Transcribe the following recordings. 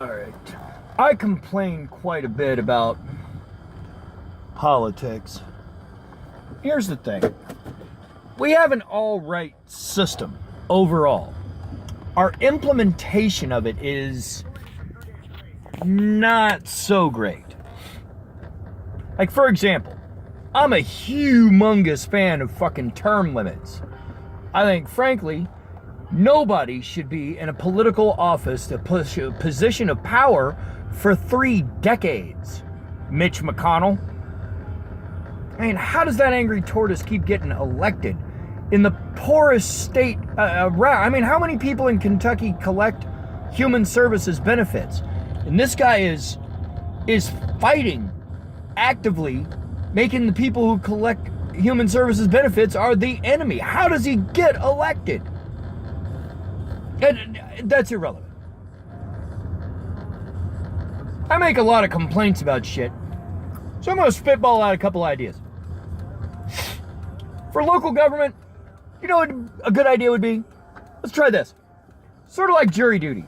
Alright. I complain quite a bit about politics. Here's the thing. We have an all-right system overall. Our implementation of it is not so great. Like, for example, I'm a humongous fan of fucking term limits. I think, frankly, nobody should be in a political office to push a position of power for 3 decades. Mitch McConnell. I mean, how does that angry tortoise keep getting elected in the poorest state around? I mean, how many people in Kentucky collect human services benefits? And this guy is fighting actively, making the people who collect human services benefits are the enemy. How does he get elected? And that's irrelevant. I make a lot of complaints about shit, so I'm going to spitball out a couple ideas. For local government, you know what a good idea would be? Let's try this. Sort of like jury duty.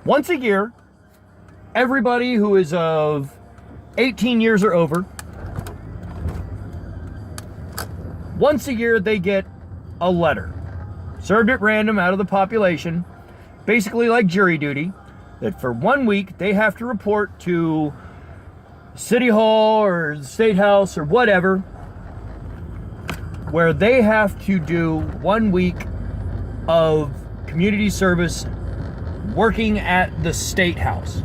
Once a year, everybody who is of 18 years or over, once a year they get a letter served at random out of the population, basically like jury duty, that for 1 week they have to report to City Hall or the State House or whatever, where they have to do 1 week of community service working at the State House.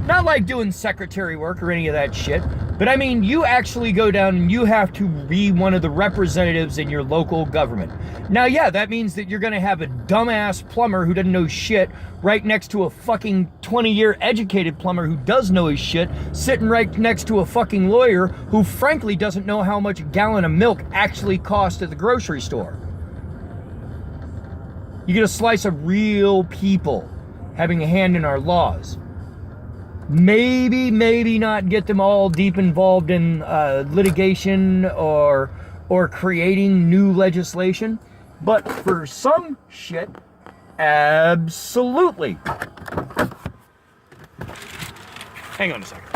Not like doing secretary work or any of that shit, but I mean, you actually go down and you have to be one of the representatives in your local government. Now, yeah, that means that you're gonna have a dumbass plumber who doesn't know shit right next to a fucking 20-year educated plumber who does know his shit, sitting right next to a fucking lawyer who frankly doesn't know how much a gallon of milk actually costs at the grocery store. You get a slice of real people having a hand in our laws. Maybe not get them all deep involved in litigation or creating new legislation, but for some shit, absolutely. Hang on a second.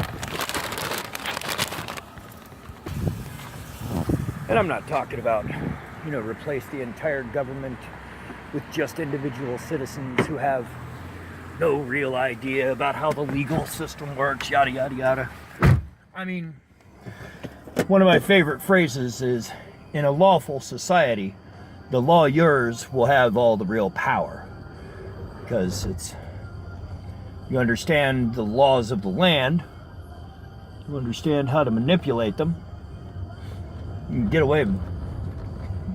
And I'm not talking about, replace the entire government with just individual citizens who have no real idea about how the legal system works, yada, yada, yada. I mean, one of my favorite phrases is, in a lawful society, the lawyers will have all the real power. Because you understand the laws of the land, you understand how to manipulate them, you can get away with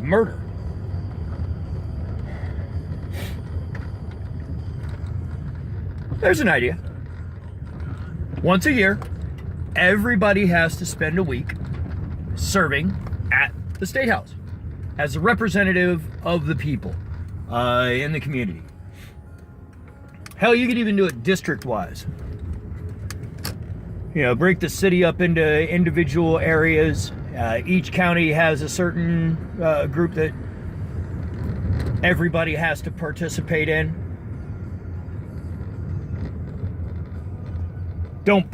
murder. There's an idea. Once a year, everybody has to spend a week serving at the State House as a representative of the people in the community. Hell, you could even do it district-wise. Break the city up into individual areas. Each county has a certain group that everybody has to participate in. Don't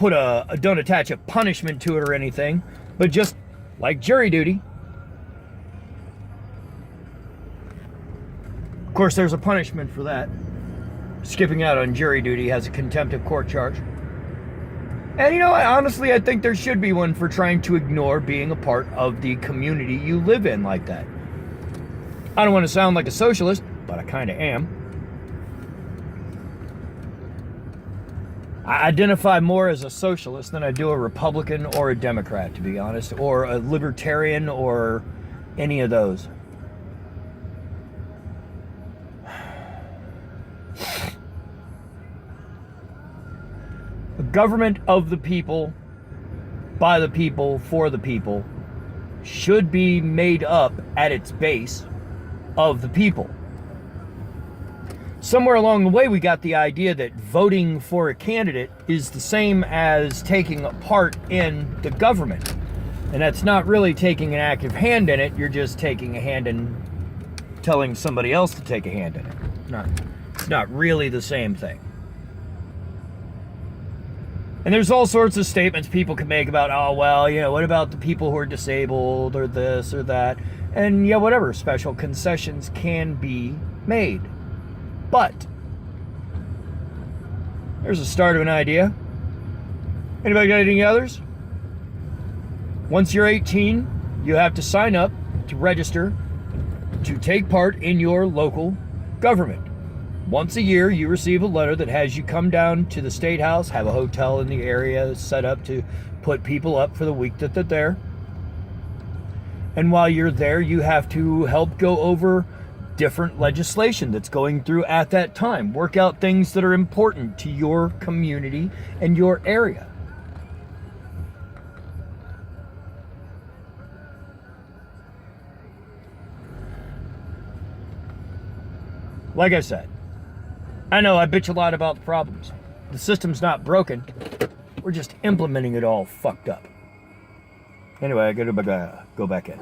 attach a punishment to it or anything, but just like jury duty. Of course, there's a punishment for that. Skipping out on jury duty has a contempt of court charge. And honestly, I think there should be one for trying to ignore being a part of the community you live in like that. I don't want to sound like a socialist, but I kind of am. I identify more as a socialist than I do a Republican or a Democrat, to be honest, or a libertarian or any of those. A government of the people, by the people, for the people, should be made up at its base of the people. Somewhere along the way, we got the idea that voting for a candidate is the same as taking a part in the government. And that's not really taking an active hand in it. You're just taking a hand in telling somebody else to take a hand in it. It's not really the same thing. And there's all sorts of statements people can make about, oh, well, you know, what about the people who are disabled or this or that? And yeah, whatever, special concessions can be made. But there's a start of an idea. Anybody got any others? Once you're 18, you have to sign up to register to take part in your local government. Once a year, you receive a letter that has you come down to the State House, have a hotel in the area set up to put people up for the week that they're there. And while you're there, you have to help go over different legislation that's going through at that time. Work out things that are important to your community and your area. Like I said, I know I bitch a lot about the problems. The system's not broken. We're just implementing it all fucked up. Anyway, I gotta go back in.